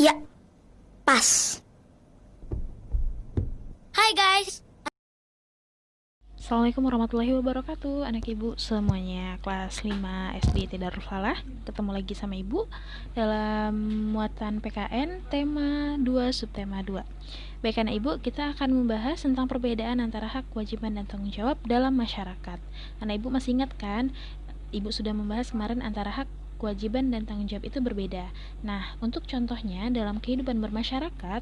Ya, pas. Hai guys. Assalamualaikum warahmatullahi wabarakatuh. Anak ibu semuanya kelas 5 SD Darul Falah. Ketemu lagi sama ibu dalam muatan PKN tema 2 subtema 2. Baik anak ibu, kita akan membahas tentang perbedaan antara hak, kewajiban, dan tanggung jawab dalam masyarakat. Anak ibu masih ingat kan? Ibu sudah membahas kemarin antara hak, kewajiban, dan tanggung jawab itu berbeda. Nah, untuk contohnya dalam kehidupan bermasyarakat,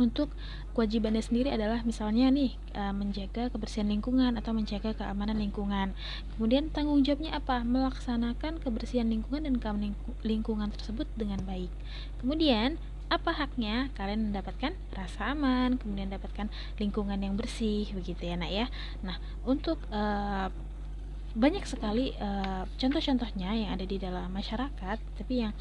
untuk kewajibannya sendiri adalah misalnya nih menjaga kebersihan lingkungan atau menjaga keamanan lingkungan. Kemudian tanggung jawabnya apa? Melaksanakan kebersihan lingkungan dan keamanan lingkungan tersebut dengan baik. Kemudian apa haknya? Kalian mendapatkan rasa aman, kemudian mendapatkan lingkungan yang bersih, begitu ya nak ya. Nah, untuk banyak sekali contoh-contohnya yang ada di dalam masyarakat, tapi yang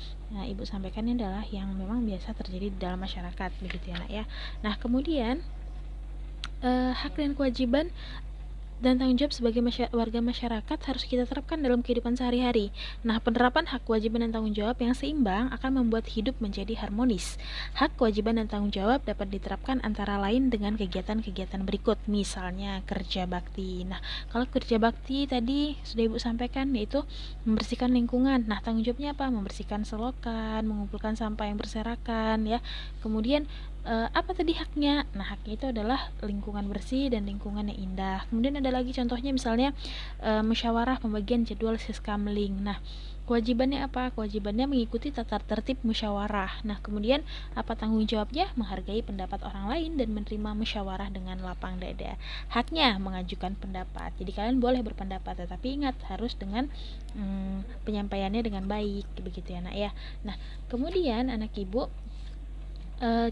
ibu sampaikan ini adalah yang memang biasa terjadi di dalam masyarakat, begitu ya nak ya. Nah, kemudian hak dan kewajiban dan tanggung jawab sebagai warga masyarakat harus kita terapkan dalam kehidupan sehari-hari. Nah, penerapan hak, kewajiban, dan tanggung jawab yang seimbang akan membuat hidup menjadi harmonis. Hak, kewajiban, dan tanggung jawab dapat diterapkan antara lain dengan kegiatan-kegiatan berikut, misalnya kerja bakti. Nah, kalau kerja bakti tadi sudah ibu sampaikan, yaitu membersihkan lingkungan. Nah, tanggung jawabnya apa? Membersihkan selokan, mengumpulkan sampah yang berserakan, ya. Kemudian apa tadi haknya? Nah, haknya itu adalah lingkungan bersih dan lingkungan yang indah. Kemudian ada lagi contohnya misalnya musyawarah pembagian jadwal siskamling. Nah, kewajibannya apa? Kewajibannya mengikuti tata tertib musyawarah. Nah, kemudian apa tanggung jawabnya? Menghargai pendapat orang lain dan menerima musyawarah dengan lapang dada. Haknya mengajukan pendapat. Jadi kalian boleh berpendapat, tetapi ingat harus dengan penyampaiannya dengan baik, begitu ya nak ya. Nah, kemudian anak ibu,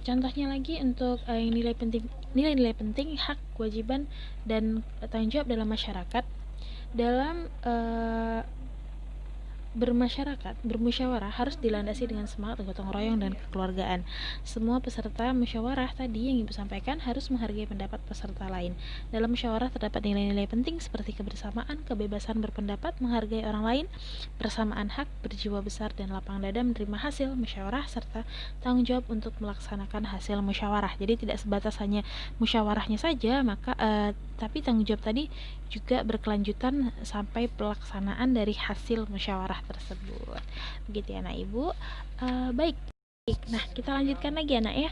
contohnya lagi untuk nilai-nilai penting, hak, kewajiban, dan tanggung jawab dalam masyarakat. Dalam bermasyarakat, bermusyawarah harus dilandasi dengan semangat gotong royong dan kekeluargaan. Semua peserta musyawarah tadi yang ibu sampaikan harus menghargai pendapat peserta lain. Dalam musyawarah terdapat nilai-nilai penting seperti kebersamaan, kebebasan berpendapat, menghargai orang lain, persamaan hak, berjiwa besar dan lapang dada menerima hasil musyawarah, serta tanggung jawab untuk melaksanakan hasil musyawarah. Jadi tidak sebatas hanya musyawarahnya saja, tapi tanggung jawab tadi juga berkelanjutan sampai pelaksanaan dari hasil musyawarah tersebut, begitu ya anak ibu. Baik, nah kita lanjutkan lagi anak ya,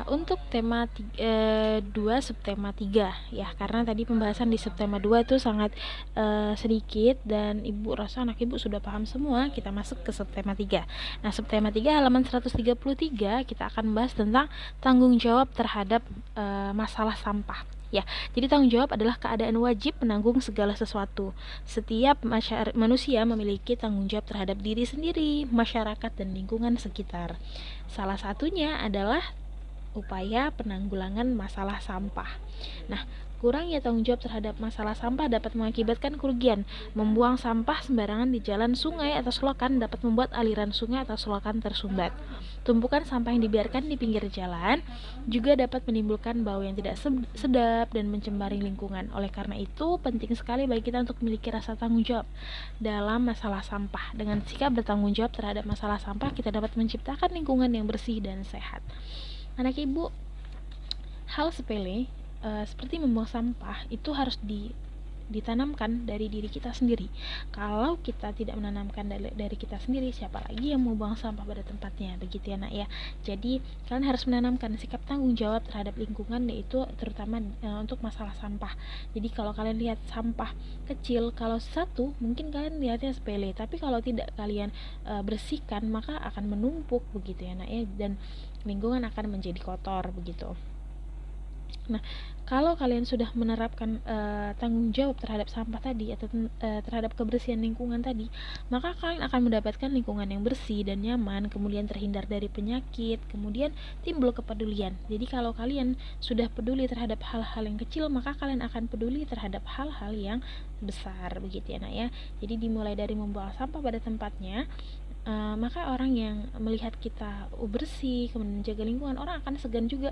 untuk tema 2 subtema 3 ya, karena tadi pembahasan di subtema 2 itu sangat sedikit dan ibu rasa anak ibu sudah paham semua. Kita masuk ke subtema 3. Nah, subtema 3 halaman 133 kita akan membahas tentang tanggung jawab terhadap masalah sampah. Ya, jadi tanggung jawab adalah keadaan wajib menanggung segala sesuatu. Setiap manusia memiliki tanggung jawab terhadap diri sendiri, masyarakat, dan lingkungan sekitar. Salah satunya adalah upaya penanggulangan masalah sampah. Nah, kurangnya tanggung jawab terhadap masalah sampah dapat mengakibatkan kerugian. Membuang sampah sembarangan di jalan, sungai, atau selokan dapat membuat aliran sungai atau selokan tersumbat. Tumpukan sampah yang dibiarkan di pinggir jalan juga dapat menimbulkan bau yang tidak sedap dan mencemari lingkungan. Oleh karena itu, penting sekali bagi kita untuk memiliki rasa tanggung jawab dalam masalah sampah. Dengan sikap bertanggung jawab terhadap masalah sampah, kita dapat menciptakan lingkungan yang bersih dan sehat. Anak ibu, hal sepele seperti membuang sampah itu harus ditanamkan dari diri kita sendiri. Kalau kita tidak menanamkan dari kita sendiri, siapa lagi yang mau buang sampah pada tempatnya, begitu ya nak ya. Jadi kalian harus menanamkan sikap tanggung jawab terhadap lingkungan, yaitu terutama untuk masalah sampah. Jadi kalau kalian lihat sampah kecil, kalau satu mungkin kalian lihatnya sepele, tapi kalau tidak kalian bersihkan maka akan menumpuk, begitu ya nak ya, dan lingkungan akan menjadi kotor, begitu. Nah, kalau kalian sudah menerapkan tanggung jawab terhadap sampah tadi atau terhadap kebersihan lingkungan tadi, maka kalian akan mendapatkan lingkungan yang bersih dan nyaman, kemudian terhindar dari penyakit, kemudian timbul kepedulian. Jadi kalau kalian sudah peduli terhadap hal-hal yang kecil, maka kalian akan peduli terhadap hal-hal yang besar, begitu ya nak ya. Jadi dimulai dari membuang sampah pada tempatnya, maka orang yang melihat kita bersih, kemudian menjaga lingkungan, orang akan segan juga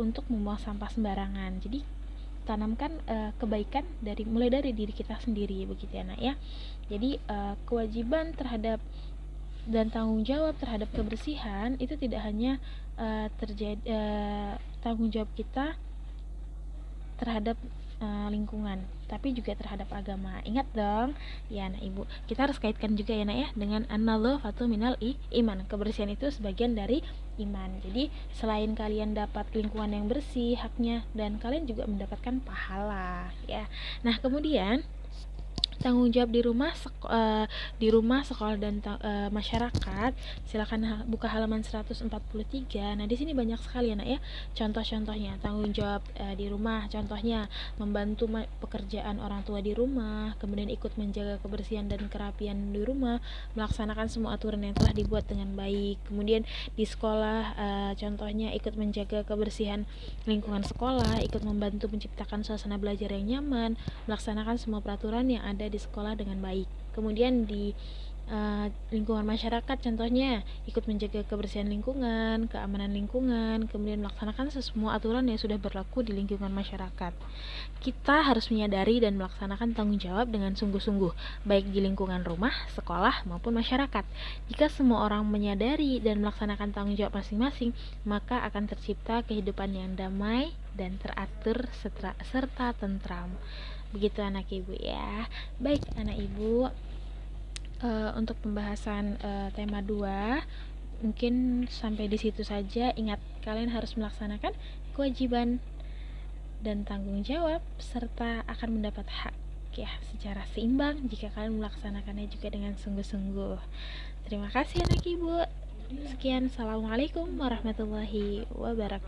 untuk membuang sampah sembarangan. Jadi tanamkan kebaikan mulai dari diri kita sendiri, begitu ya nak ya. Jadi kewajiban terhadap dan tanggung jawab terhadap kebersihan itu tidak hanya tanggung jawab kita terhadap lingkungan, tapi juga terhadap agama. Ingat dong, ya anak ibu. Kita harus kaitkan juga ya nak ya dengan an-nadhafatu minal iman. Kebersihan itu sebagian dari iman. Jadi selain kalian dapat lingkungan yang bersih haknya, dan kalian juga mendapatkan pahala ya. Nah kemudian tanggung jawab di rumah, sekolah, dan masyarakat. Silakan buka halaman 143. Nah, di sini banyak sekali ya, Nak ya. Contoh-contohnya tanggung jawab di rumah, contohnya membantu pekerjaan orang tua di rumah, kemudian ikut menjaga kebersihan dan kerapian di rumah, melaksanakan semua aturan yang telah dibuat dengan baik. Kemudian di sekolah, contohnya ikut menjaga kebersihan lingkungan sekolah, ikut membantu menciptakan suasana belajar yang nyaman, melaksanakan semua peraturan yang ada di sekolah dengan baik. Kemudian di lingkungan masyarakat, contohnya ikut menjaga kebersihan lingkungan, keamanan lingkungan, kemudian melaksanakan semua aturan yang sudah berlaku di lingkungan masyarakat. Kita harus menyadari dan melaksanakan tanggung jawab dengan sungguh-sungguh, baik di lingkungan rumah, sekolah, maupun masyarakat. Jika semua orang menyadari dan melaksanakan tanggung jawab masing-masing, maka akan tercipta kehidupan yang damai dan teratur serta tentram. Begitu anak ibu ya. Baik anak ibu, untuk pembahasan tema 2 mungkin sampai di situ saja. Ingat, kalian harus melaksanakan kewajiban dan tanggung jawab serta akan mendapat hak ya secara seimbang jika kalian melaksanakannya juga dengan sungguh-sungguh. Terima kasih anak ibu. Sekian, assalamualaikum warahmatullahi wabarakatuh.